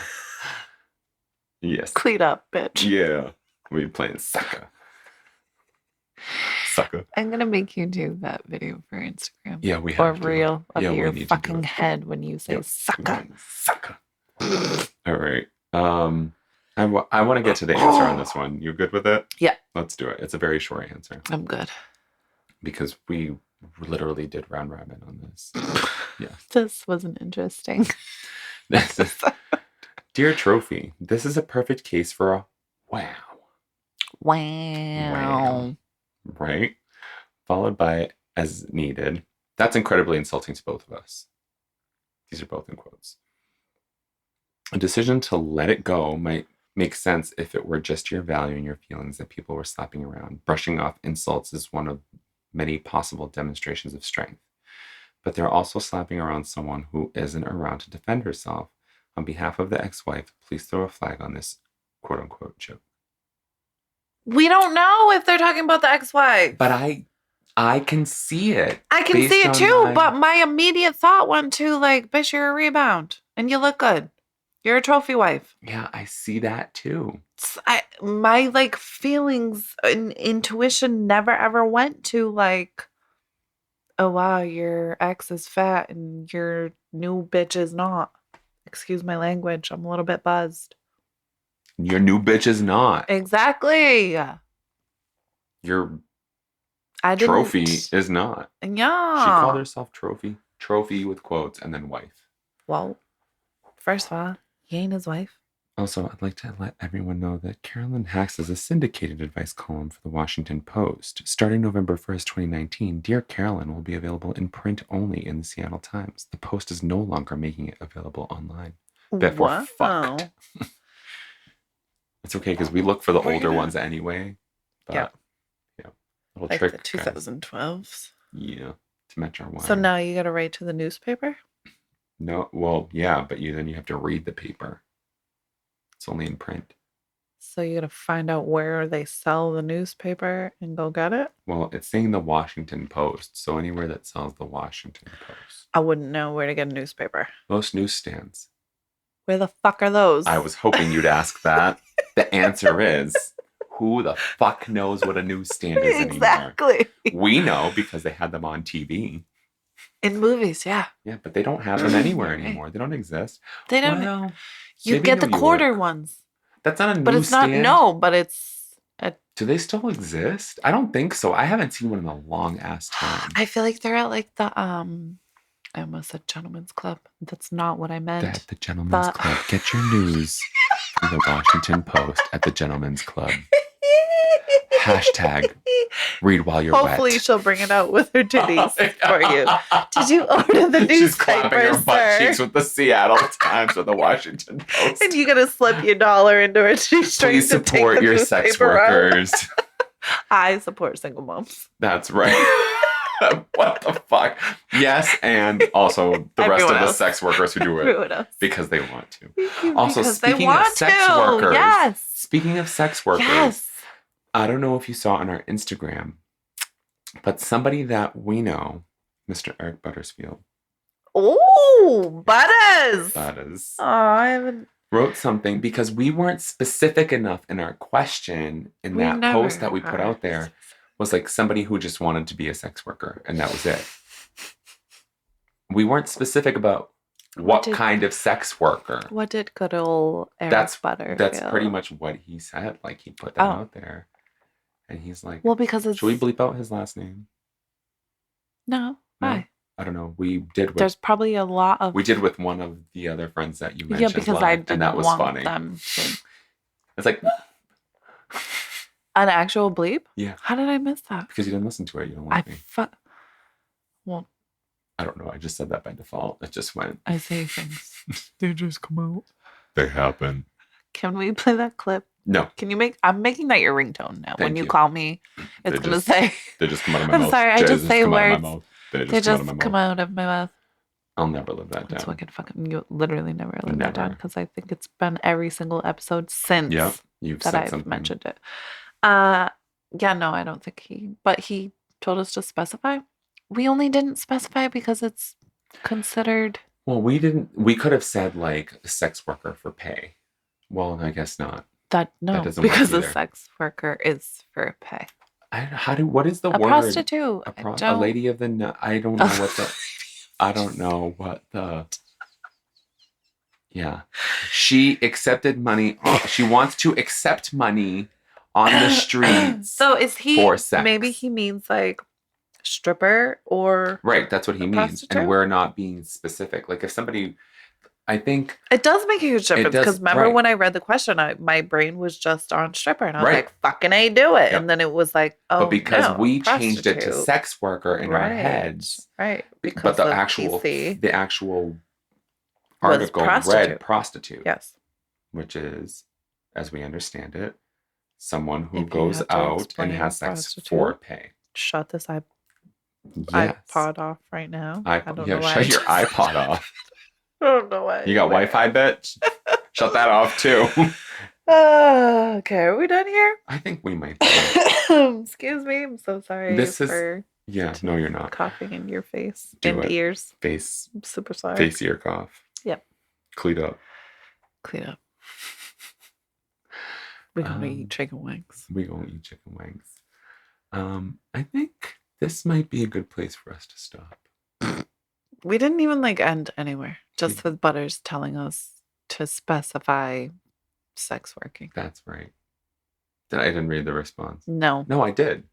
Yes. Cleat up, bitch. Yeah. We playing sucker. Sucker. I'm gonna make you do that video for Instagram. Yeah, we for have to. real of Yeah, we your need to do fucking it. head when you say sucker. Sucker. All right. I want to get to the answer on this one. You good with it? Yeah. Let's do it. It's a very short answer I'm good. because we literally did round robin on this. Yeah. This wasn't interesting. Dear Trophy, this is a perfect case for a wow. Wow. Right? Followed by as needed. That's incredibly insulting to both of us. These are both in quotes. A decision to let it go might make sense if it were just your value and your feelings that people were slapping around. Brushing off insults is one of many possible demonstrations of strength. But they're also slapping around someone who isn't around to defend herself. On behalf of the ex-wife, please throw a flag on this quote-unquote joke. We don't know if they're talking about the ex-wife. But I can see it. I can see it too, but my immediate thought went to like, bitch, you're a rebound and you look good. You're a trophy wife. Yeah, I see that too. My like feelings and intuition never ever went to like, oh wow, your ex is fat and your new bitch is not. Excuse my language. I'm a little bit buzzed. Your new bitch is not. Exactly. Your trophy is not. Yeah. She called herself trophy with quotes, and then wife. Well, first of all, he ain't his wife. Also, I'd like to let everyone know that Carolyn Hax is a syndicated advice column for the Washington Post. Starting November 1st, 2019, Dear Carolyn will be available in print only in the Seattle Times. The Post is no longer making it available online. Therefore, fucked. It's okay because we look for the older ones anyway. But, yeah. Little like trick, the 2012s. Yeah, to match our So wine. now you got to write to the newspaper? No, well, yeah, but then you have to read the paper. It's only in print. So you got to find out where they sell the newspaper and go get it? Well, it's saying the Washington Post, so anywhere that sells the Washington Post. I wouldn't know where to get a newspaper. Most newsstands. Where the fuck are those? I was hoping you'd ask that. The answer is, who the fuck knows what a newsstand is anymore? Exactly. We know because they had them on TV. In movies, yeah. Yeah, but they don't have them anywhere anymore. They don't exist. They don't. Well, you maybe get the New quarter York. ones. That's not a But it's not, newsstand. no, but it's a, Do they still exist? I don't think so. I haven't seen one in a long ass time. I feel like they're at like the I almost said gentleman's club. That's not what I meant. At the Gentleman's Club. Get your news from the Washington Post at the Gentleman's Club. Hashtag read while you're Hopefully wet. she'll bring it out with her titties for you. Did you order the She's clapping newspaper, her butt sir? cheeks with the Seattle Times or the Washington Post. And you gotta slip your dollar into her G-string Please to take support the your sex newspaper out. workers. I support single moms. That's right. What the fuck? Yes, and also the rest Everyone of the else. sex workers who do it Everyone else. because they want to. Because Also, they speaking want of sex to. workers, Yes. speaking of sex workers, Yes. I don't know if you saw on our Instagram, but somebody that we know, Mr. Eric Buttersfield, Oh, Butters. Oh, I haven't. wrote something because we weren't specific enough in our question in We that never post that we put are. out there was like somebody who just wanted to be a sex worker and that was it. We weren't specific about what kind of sex worker. What did good old Eric Butterfield? That's pretty much what he said. Like he put that out there. And he's like, well, because it's... should we bleep out his last name? No. Why? I don't know. We did with... There's probably a lot of... We did with one of the other friends that you mentioned. Yeah, because live, I didn't and that was want funny. them to... It's like... An actual bleep? Yeah. How did I miss that? Because you didn't listen to it. You don't like me. Well... I don't know. I just said that by default. It just went... I say things. They just come out. They happen. Can we play that clip? No. Can you make... I'm making that your ringtone now. Thank when you you. call me, it's going to say... They just come out of my mouth. I'm sorry. I just say words. They just come out of my mouth. I'll never live that down. So I can fucking... You literally never live that Never. down because I think it's been every single episode since you've that said I've something. mentioned it. Yeah, no, I don't think he... But he told us to specify. We only didn't specify because it's considered... Well, we didn't... We could have said, like, a sex worker for pay. Well, I guess not. That doesn't because work a either. sex worker is for pay. What is the A word? prostitute. A lady of the night. I don't know what the... I don't know what the... Yeah. She accepted money. She wants to accept money on the streets. So is he... for sex. Maybe he means like stripper or... Right, that's what he means. prostitute? And we're not being specific. Like if somebody... I think... It does make a huge difference does, because remember right. when I read the question, my brain was just on stripper and I was Right. like, fucking A, do it. Yep. And then it was like, oh, but because no, we changed it to prostitute. sex worker in our Right. heads, Right. Because but the of actual PC article was read prostitute, Yes. which is, as we understand it, someone who If you goes had to out and explain has sex prostitute. for pay. Shut this Yes. iPod off right now. I don't know why. Shut your iPod off. I don't know why. You got Wi-Fi, bitch? Shut that off too. Okay, are we done here? I think we might be. Excuse me. I'm so sorry This is- for Yeah, no, you're not. coughing in your face Do and it. ears. Face, I'm super sorry. face ear cough. Yep. Cleat up. Clean up. We're gonna eat chicken wings. We gonna eat chicken wings. I think this might be a good place for us to stop. We didn't even like end anywhere. Just with Butters telling us to specify sex working. That's right. I didn't read the response. No. No, I did.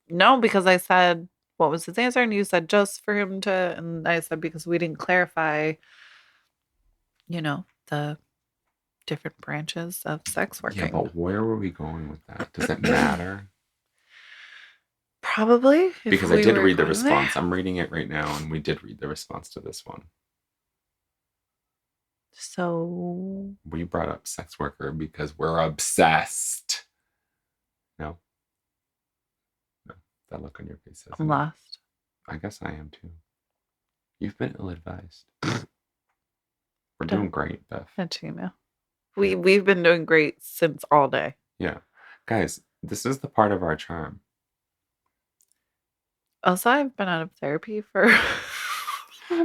No, because I said, what was his answer? And you said just for him to, and I said, because we didn't clarify, the different branches of sex working. Yeah, but where were we going with that? Does it matter? Probably. if Because I we did were read the going there. response. I'm reading it right now, and we did read the response to this one. So We brought up sex worker because we're obsessed. No. That look on your face says I'm no. lost. I guess I am too. You've been ill-advised. We're doing great, Beth. At Gmail. We've been doing great since all day. Yeah. Guys, this is the part of our charm. Also, I've been out of therapy for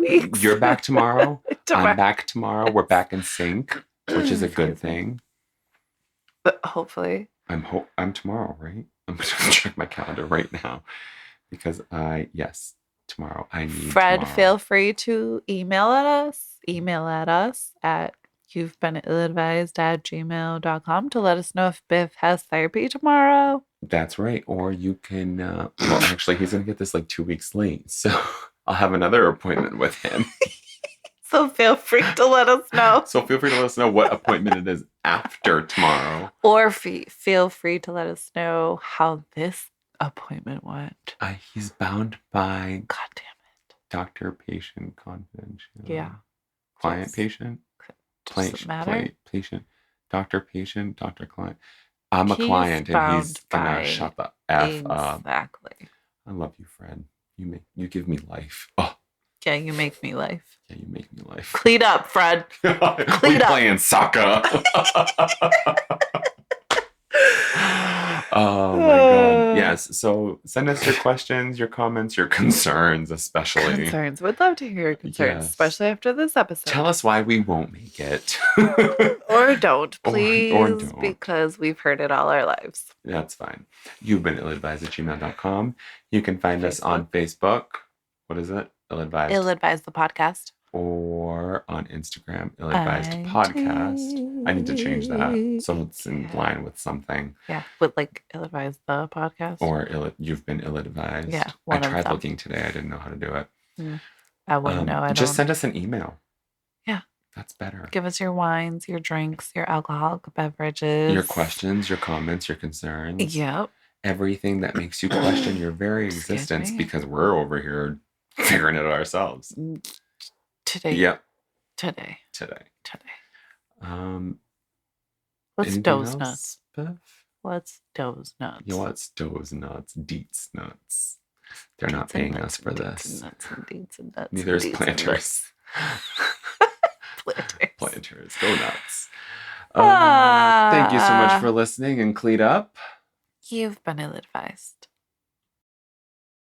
weeks. You're back tomorrow. I'm back tomorrow. We're back in sync, which is a good thing. But hopefully. I'm tomorrow, right? I'm going to check my calendar right now because tomorrow. I need Fred, tomorrow. feel free to email at us at you've been illadvised@gmail.com to let us know if Biff has therapy tomorrow. That's right. Or you can, well, actually, he's going to get this like 2 weeks late. So I'll have another appointment with him. So feel free to let us know. What appointment it is after tomorrow. Or feel free to let us know how this appointment went. He's bound by God damn it. Doctor-patient confidential. Yeah. Client-patient? Patient. Doctor-patient, doctor-client. I'm a client and he's gonna shut the F up. Exactly. I love you, Fred. You give me life. Oh. Yeah, you make me life. Yeah, you make me life. Cleat up, Fred. Cleat up. Playing soccer. Oh my God. Yes. So send us your questions, your comments, your concerns, especially. Concerns. We'd love to hear your concerns, especially after this episode. Tell us why we won't make it. Or don't, please. Or don't. Because we've heard it all our lives. That's fine. You've been illadvisedthepodcast.gmail.com. You can find us on Facebook. What is it? Ill-Advised. Ill-Advised the podcast. Or on Instagram, Ill-Advised Podcast. I need to change that so it's in line with something. Yeah, with like Ill-Advised the podcast. Or You've been ill-advised. Yeah, I tried looking today. I didn't know how to do it. I wouldn't know. Just send us an email. Yeah. That's better. Give us your wines, your drinks, your alcoholic beverages. Your questions, your comments, your concerns. Yep. Everything that makes you question your very existence because we're over here figuring it out ourselves. Today. Yep. Today. What's Doe's nuts? Beth? What's Doe's nuts? What's Doe's nuts? Deets nuts. They're not paying us for this. Nuts and deets and nuts. Neither is Planters. Planters. Go nuts. Thank you so much for listening and Cleat up. You've been ill-advised.